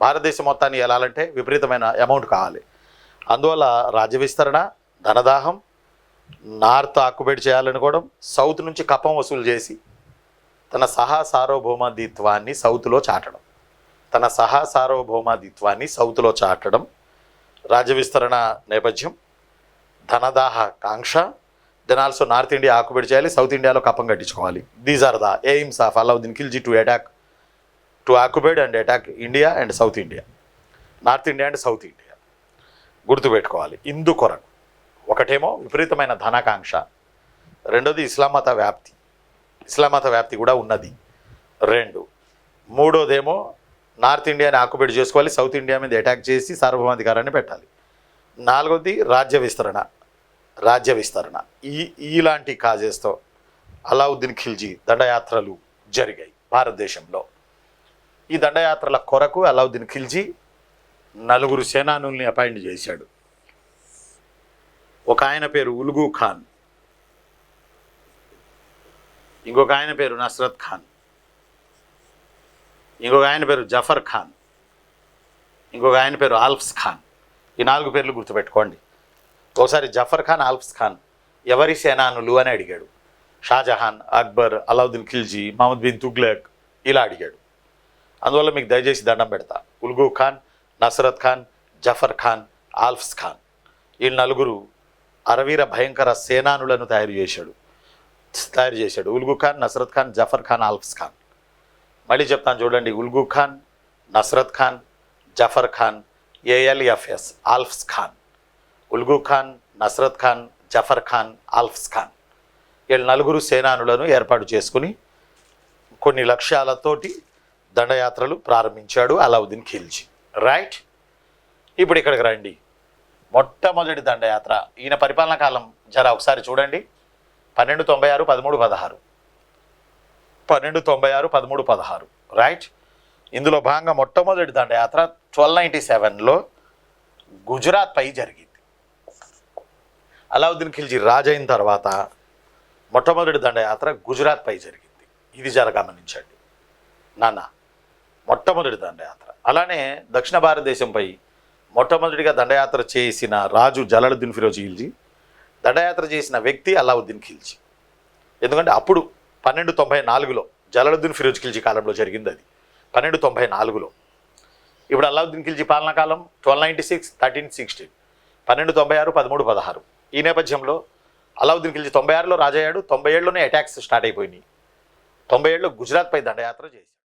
భారతదేశం మొత్తాన్ని వెళ్ళాలంటే విపరీతమైన అమౌంట్ కావాలి. అందువల్ల రాజ్య విస్తరణ, ధనదాహం, నార్త్ ఆక్యుపైడ్ చేయాలనుకోవడం, సౌత్ నుంచి కప్పం వసూలు చేసి తన సార్వభౌమాధిత్వాన్ని సౌత్లో చాటడం రాజ్య విస్తరణ నేపథ్యం. ధనదాహ కాంక్ష, then also north India occupied చేయాలి, సౌత్ ఇండియాలో కప్పం కట్టించుకోవాలి. These are the aims of Alauddin Khilji to occupied and attack India and south India, north India and south India. గుర్తుపెట్టుకోవాలి. ఇందు కొరకు ఒకటేమో విపరీతమైన ధనాకాంక్ష, రెండోది ఇస్లాం మత వ్యాప్తి కూడా ఉన్నది 2. మూడోదేమో నార్త్ ఇండియాని ఆక్యుపైడ్ చేసుకోవాలి, సౌత్ ఇండియా మీద అటాక్ చేసి సార్వభౌమాధికారాన్ని పెట్టాలి. 4వది రాజ్య విస్తరణ. ఇలాంటి కాజెస్తో అలావుద్దీన్ ఖిల్జీ దండయాత్రలు జరిగాయి భారతదేశంలో. ఈ దండయాత్రల కొరకు అలావుద్దీన్ ఖిల్జీ 4 సేనానుల్ని అపాయింట్ చేశాడు. ఒక ఆయన పేరు ఉల్గు ఖాన్, ఇంకొక ఆయన పేరు నస్రత్ ఖాన్, ఇంకొక ఆయన పేరు జఫర్ ఖాన్, ఇంకొక ఆయన పేరు ఆల్ఫ్స్ ఖాన్. ఈ 4 పేర్లు గుర్తుపెట్టుకోండి. ఒకసారి జఫర్ ఖాన్, ఆల్ఫ్స్ ఖాన్ ఎవరి సేనానులు అని అడిగాడు. షాజహాన్, అక్బర్, అలావుద్దీన్ ఖిల్జీ, మహమ్మద్ బిన్ తుగ్లక్ ఇలా అడిగాడు. అందువల్ల మీకు దయచేసి దండం పెడతా. ఉల్గు ఖాన్, నస్రత్ ఖాన్, జఫర్ ఖాన్, ఆల్ఫ్స్ ఖాన్ ఈ 4 అరవీర భయంకర సేనానులను తయారు చేశాడు. ఉల్గు ఖాన్, నస్రత్ ఖాన్, జఫర్ ఖాన్, ఆల్ఫ్స్ ఖాన్. మళ్ళీ చెప్తాను చూడండి. ఉల్గు ఖాన్, నస్రత్ ఖాన్, జఫర్ ఖాన్, ALFS ఆల్ఫ్స్ ఖాన్. ఉల్గు ఖాన్, నస్రత్ ఖాన్, జఫర్ ఖాన్, ఆల్ఫ్స్ ఖాన్. వీళ్ళు 4 సేనానులను ఏర్పాటు చేసుకుని కొన్ని లక్ష్యాలతోటి దండయాత్రలు ప్రారంభించాడు అలావుద్దీన్ ఖిల్జీ. రైట్. ఇప్పుడు ఇక్కడికి రండి. మొట్టమొదటి దండయాత్ర ఈయన పరిపాలనా కాలం జర ఒకసారి చూడండి. 1296, 1316. 1296, 1316. రైట్. ఇందులో భాగంగా మొట్టమొదటి దండయాత్ర 1297లో గుజరాత్ పై జరిగింది. అలావుద్దీన్ ఖిల్జీ రాజైన తర్వాత మొట్టమొదటి దండయాత్ర గుజరాత్ పై జరిగింది. ఇది గమనించండి నాన్న, మొట్టమొదటి దండయాత్ర. అలానే దక్షిణ భారతదేశంపై మొట్టమొదటిగా దండయాత్ర చేసిన రాజు జలాలుద్దీన్ ఫిరోజ్ ఖిల్జీ, దండయాత్ర చేసిన వ్యక్తి అలావుద్దీన్ ఖిల్జీ. ఎందుకంటే అప్పుడు 1294లో జలాలుద్దీన్ ఫిరోజ్ ఖిల్జీ కాలంలో జరిగింది అది. 1294లో. ఇప్పుడు అలావుద్దీన్ ఖిల్జీ పాలనా కాలం 1296, 1316. 1296, 1316. ఈ నేపథ్యంలో అలావుద్దీన్ ఖిల్జీ 96లో రాజయ్యాడు. 97లోనే అటాక్స్ స్టార్ట్ అయిపోయినాయి. 97లో గుజరాత్ పై దండయాత్ర చేసి